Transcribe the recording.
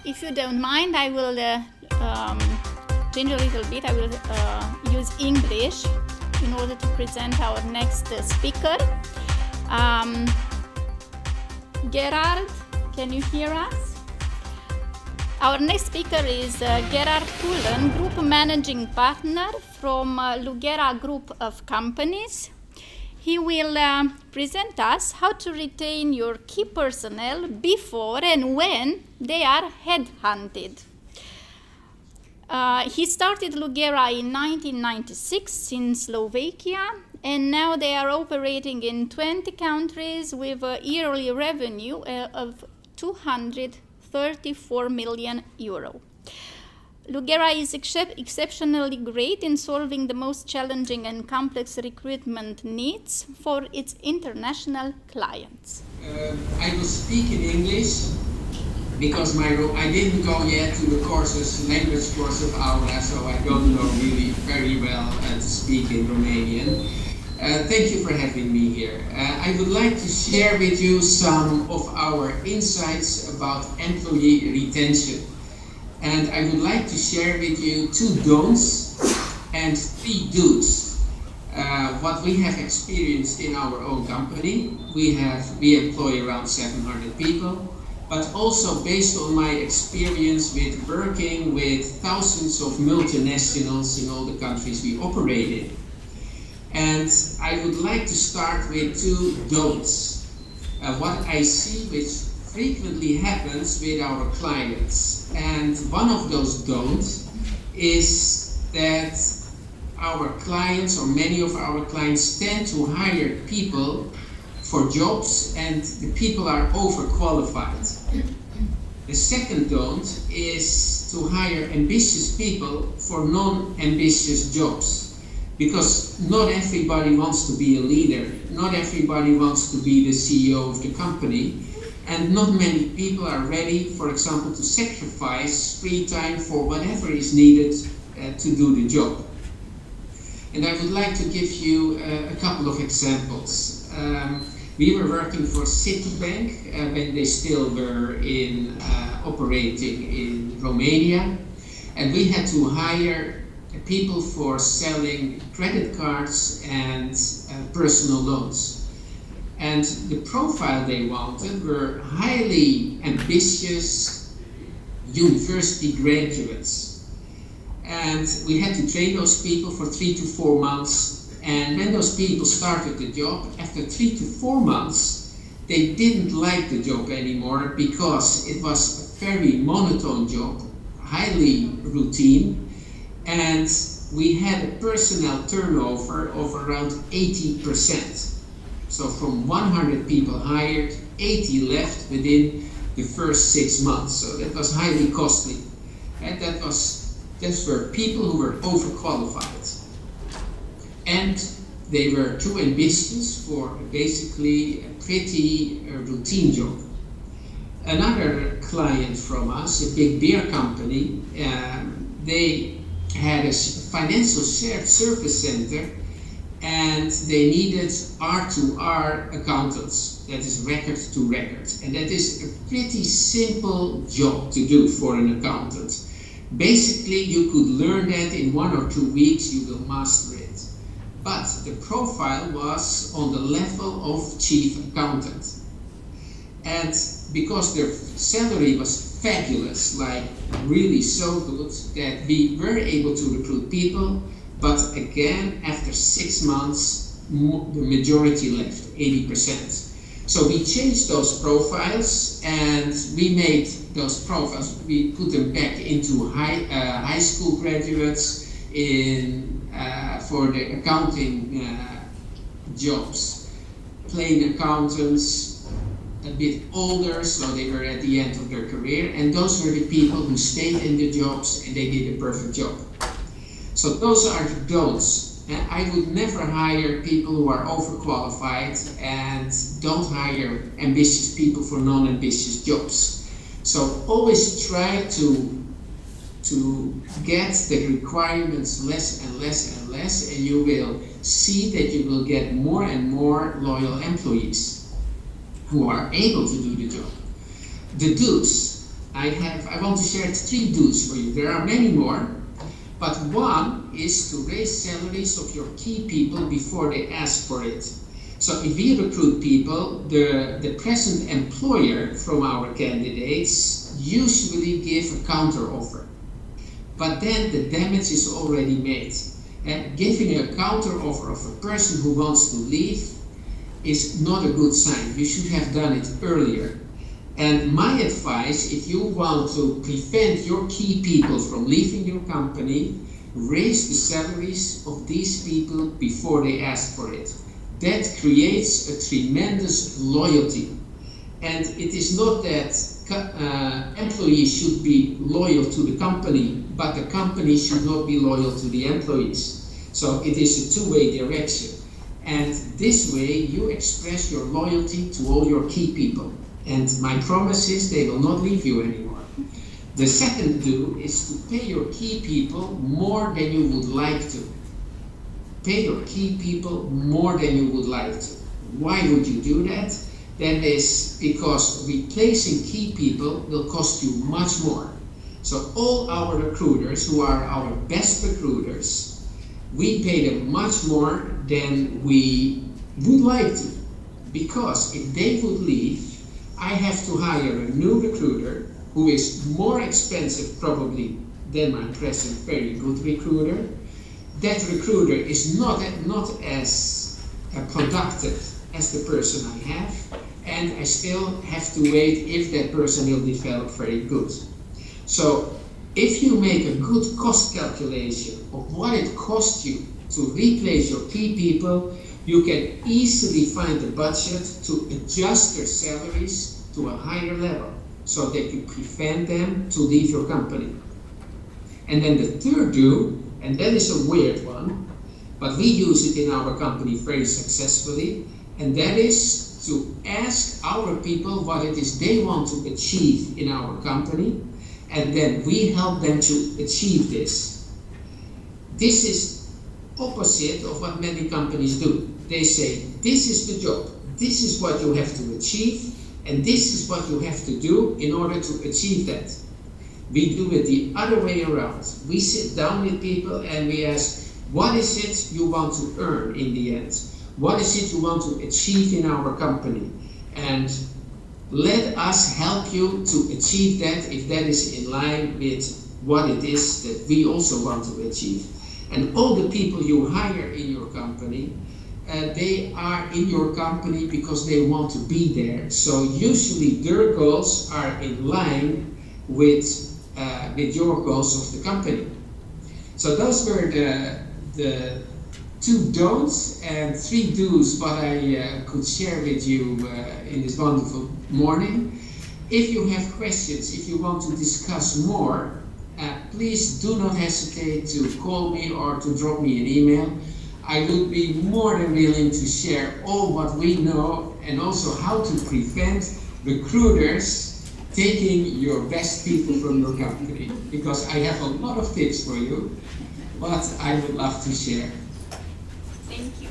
If you don't mind, I will change a little bit. I will use English in order to present our next speaker. Gerard, can you hear us? Our next speaker is Gerard Koolen, Group Managing Partner from Lugera Group of Companies. He will present us how to retain your key personnel before and when they are headhunted. He started Lugera in 1996 in Slovakia, and now they are operating in 20 countries with a yearly revenue of 234 million euro. Lugera is exceptionally great in solving the most challenging and complex recruitment needs for its international clients. I will speak in English because I didn't go yet to the language course of Aula, so I don't know really very well to speak in Romanian. Thank you for having me here. I would like to share with you some of our insights about employee retention. And I would like to share with you 2 don'ts and 3 do's. What we have experienced in our own company. We employ around 700 people, but also based on my experience with working with thousands of multinationals in all the countries we operate in. And I would like to start with 2 don'ts. What I see which frequently happens with our clients. And one of those don'ts is that our clients, or many of our clients, tend to hire people for jobs and the people are overqualified. The second don't is to hire ambitious people for non-ambitious jobs. Because not everybody wants to be a leader, not everybody wants to be the CEO of the company, and not many people are ready, for example, to sacrifice free time for whatever is needed to do the job. And I would like to give you a couple of examples. We were working for Citibank when they still were operating in Romania, and we had to hire people for selling credit cards and personal loans. And the profile they wanted were highly ambitious university graduates. And we had to train those people for 3 to 4 months. And when those people started the job, after 3 to 4 months, they didn't like the job anymore because it was a very monotone job, highly routine. And we had a personnel turnover of around 80%. So from 100 people hired, 80 left within the first 6 months. So that was highly costly. And those were people who were overqualified. And they were too ambitious for basically a pretty routine job. Another client from us, a big beer company, they had a financial shared service center, and they needed R2R accountants, that is record to record. And that is a pretty simple job to do for an accountant. Basically, you could learn that in 1 or 2 weeks, you will master it. But the profile was on the level of chief accountant. And because their salary was fabulous, like really so good, that we were able to recruit people, but again, after 6 months, the majority left, 80%. So we changed those profiles, and we made those profiles, we put them back into high school graduates for the accounting jobs, plain accountants, a bit older, so they were at the end of their career, and those were the people who stayed in the jobs and they did a perfect job. So those are the don'ts. I would never hire people who are overqualified, and don't hire ambitious people for non-ambitious jobs. So always try to get the requirements less and less and less, and you will see that you will get more and more loyal employees who are able to do the job. The do's. I want to share 3 do's for you. There are many more, but one is to raise salaries of your key people before they ask for it. So if we recruit people, the present employer from our candidates usually give a counter offer. But then the damage is already made. And giving a counter offer of a person who wants to leave is not a good sign. You should have done it earlier. And my advice, if you want to prevent your key people from leaving your company, raise the salaries of these people before they ask for it. That creates a tremendous loyalty. And it is not that employees should be loyal to the company, but the company should not be loyal to the employees. So it is a two-way direction. And this way you express your loyalty to all your key people. And my promise is they will not leave you anymore. The second do is to pay your key people more than you would like to. Pay your key people more than you would like to. Why would you do that? That is because replacing key people will cost you much more. So all our recruiters, who are our best recruiters, we pay them much more than we would like to. Because if they would leave, I have to hire a new recruiter who is more expensive probably than my present very good recruiter. That recruiter is not as productive as the person I have, and I still have to wait if that person will develop very good. So if you make a good cost calculation of what it costs you to replace your key people, you can easily find a budget to adjust their salaries to a higher level so that you prevent them to leave your company. And then the third do, and that is a weird one, but we use it in our company very successfully, and that is to ask our people what it is they want to achieve in our company, and then we help them to achieve this. This is opposite of what many companies do. They say, this is the job, this is what you have to achieve, and this is what you have to do in order to achieve that. We do it the other way around. We sit down with people and we ask, what is it you want to earn in the end? What is it you want to achieve in our company? And let us help you to achieve that if that is in line with what it is that we also want to achieve. And all the people you hire in your company, they are in your company because they want to be there. So usually their goals are in line with your goals of the company. So those were the 2 don'ts and 3 do's what I could share with you in this wonderful morning. If you have questions, if you want to discuss more, please do not hesitate to call me or to drop me an email. I would be more than willing to share all what we know and also how to prevent recruiters taking your best people from your company, because I have a lot of tips for you, but I would love to share. Thank you.